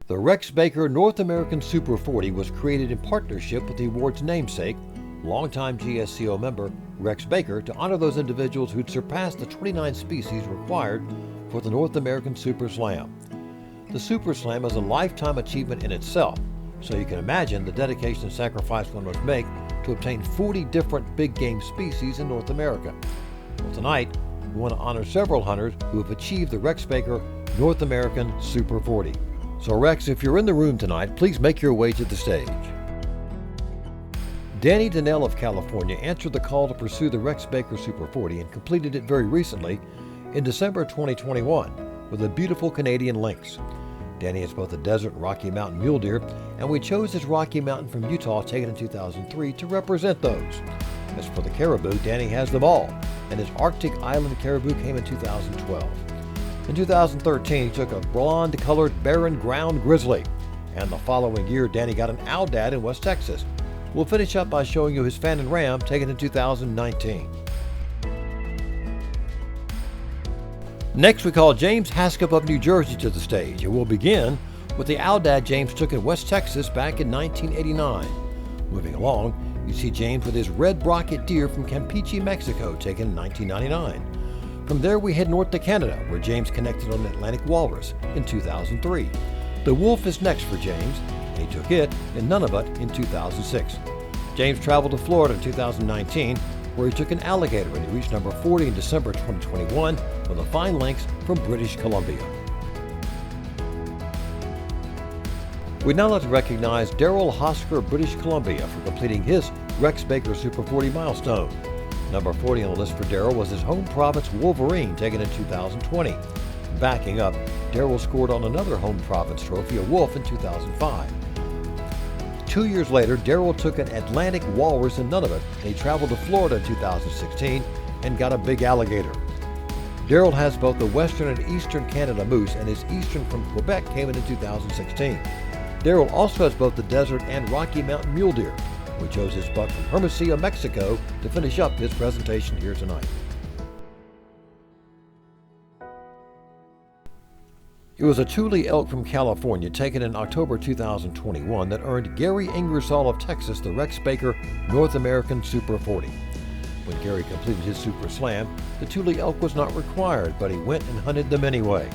The Rex Baker North American Super 40 was created in partnership with the award's namesake, longtime Gsco member Rex Baker, to honor those individuals who'd surpassed the 29 species required for the North American Super Slam. The Super Slam is a lifetime achievement in itself, so you can imagine the dedication and sacrifice one must make to obtain 40 different big game species in North America. Well, tonight, we want to honor several hunters who have achieved the Rex Baker North American Super 40. So Rex, if you're in the room tonight, please make your way to the stage. Danny Donnell of California answered the call to pursue the Rex Baker Super 40 and completed it very recently in December 2021 with a beautiful Canadian lynx. Danny has both a desert and Rocky Mountain mule deer, and we chose his Rocky Mountain from Utah taken in 2003 to represent those. As for the caribou, Danny has them all, and his Arctic Island caribou came in 2012. In 2013, he took a blonde-colored barren ground grizzly, and the following year, Danny got an Aldad in West Texas. We'll finish up by showing you his Fannin ram taken in 2019. Next, we call James Haskelp of New Jersey to the stage, and we'll begin with the Aldad James took in West Texas back in 1989. Moving along, you see James with his red brocket deer from Campeche, Mexico, taken in 1999. From there, we head north to Canada, where James connected on an Atlantic walrus in 2003. The wolf is next for James, and he took it in Nunavut in 2006. James traveled to Florida in 2019, where he took an alligator, and he reached number 40 in December 2021 with a fine lynx from British Columbia. We'd now like to recognize Daryl Hosker of British Columbia for completing his Rex Baker Super 40 milestone. Number 40 on the list for Daryl was his home province Wolverine, taken in 2020. Backing up, Daryl scored on another home province trophy, a wolf, in 2005. 2 years later, Daryl took an Atlantic walrus in Nunavut, and he traveled to Florida in 2016 and got a big alligator. Daryl has both the Western and Eastern Canada moose, and his Eastern from Quebec came in 2016. Daryl also has both the desert and Rocky Mountain mule deer. We chose his buck from Hermosillo, Mexico, to finish up his presentation here tonight. It was a Thule elk from California taken in October 2021 that earned Gary Ingersoll of Texas the Rex Baker North American Super 40. When Gary completed his Super Slam, the Thule elk was not required, but he went and hunted them anyway.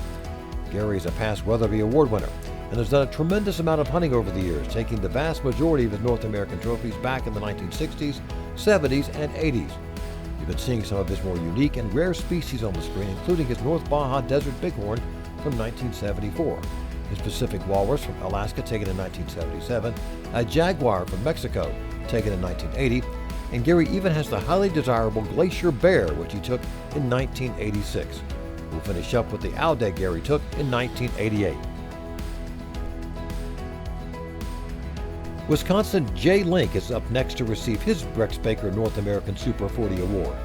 Gary is a past Weatherby Award winner and has done a tremendous amount of hunting over the years, taking the vast majority of his North American trophies back in the 1960s, 70s, and 80s. You've been seeing some of his more unique and rare species on the screen, including his North Baja Desert Bighorn from 1974, his Pacific Walrus from Alaska taken in 1977, a Jaguar from Mexico taken in 1980, and Gary even has the highly desirable Glacier Bear, which he took in 1986. We'll finish up with the Aldad Gary took in 1988. Wisconsin Jay Link is up next to receive his Rex Baker North American Super 40 award.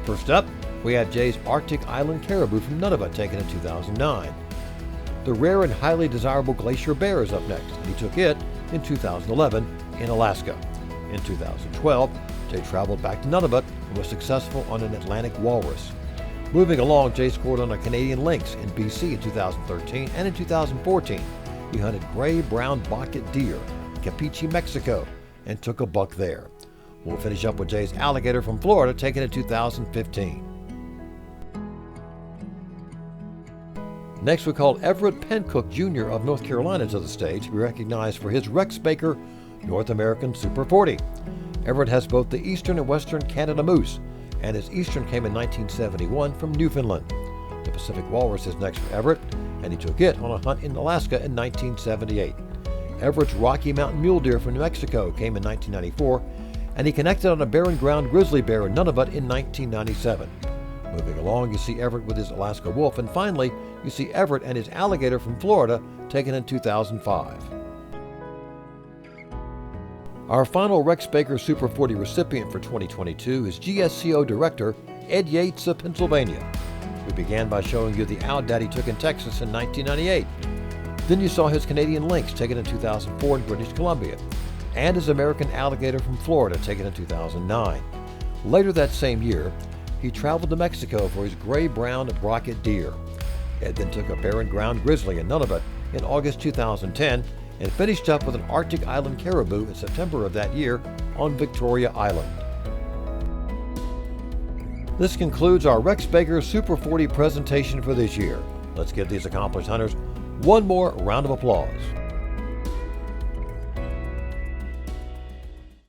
First up, we have Jay's Arctic Island Caribou from Nunavut taken in 2009. The rare and highly desirable Glacier Bear is up next, and he took it in 2011 in Alaska. In 2012, Jay traveled back to Nunavut and was successful on an Atlantic walrus. Moving along, Jay scored on a Canadian lynx in BC in 2013, and in 2014, he hunted gray-brown bucket deer in Campeche, Mexico, and took a buck there. We'll finish up with Jay's alligator from Florida taken in 2015. Next, we call Everett Pencook Jr. of North Carolina to the stage, to be recognized for his Rex Baker North American Super 40. Everett has both the Eastern and Western Canada moose, and his Eastern came in 1971 from Newfoundland. The Pacific Walrus is next for Everett, and he took it on a hunt in Alaska in 1978. Everett's Rocky Mountain mule deer from New Mexico came in 1994, and he connected on a barren ground grizzly bear in Nunavut in 1997. Moving along, you see Everett with his Alaska wolf, and finally, you see Everett and his alligator from Florida taken in 2005. Our final Rex Baker Super 40 recipient for 2022 is Gsco Director Ed Yates of Pennsylvania. We began by showing you the Aldad he took in Texas in 1998. Then you saw his Canadian lynx taken in 2004 in British Columbia, and his American alligator from Florida taken in 2009. Later that same year, he traveled to Mexico for his gray-brown brocket deer. Ed then took a barren ground grizzly in Nunavut in August 2010 and finished up with an Arctic island caribou in September of that year on Victoria Island. This concludes our Rex Baker Super 40 presentation for this year. Let's give these accomplished hunters one more round of applause.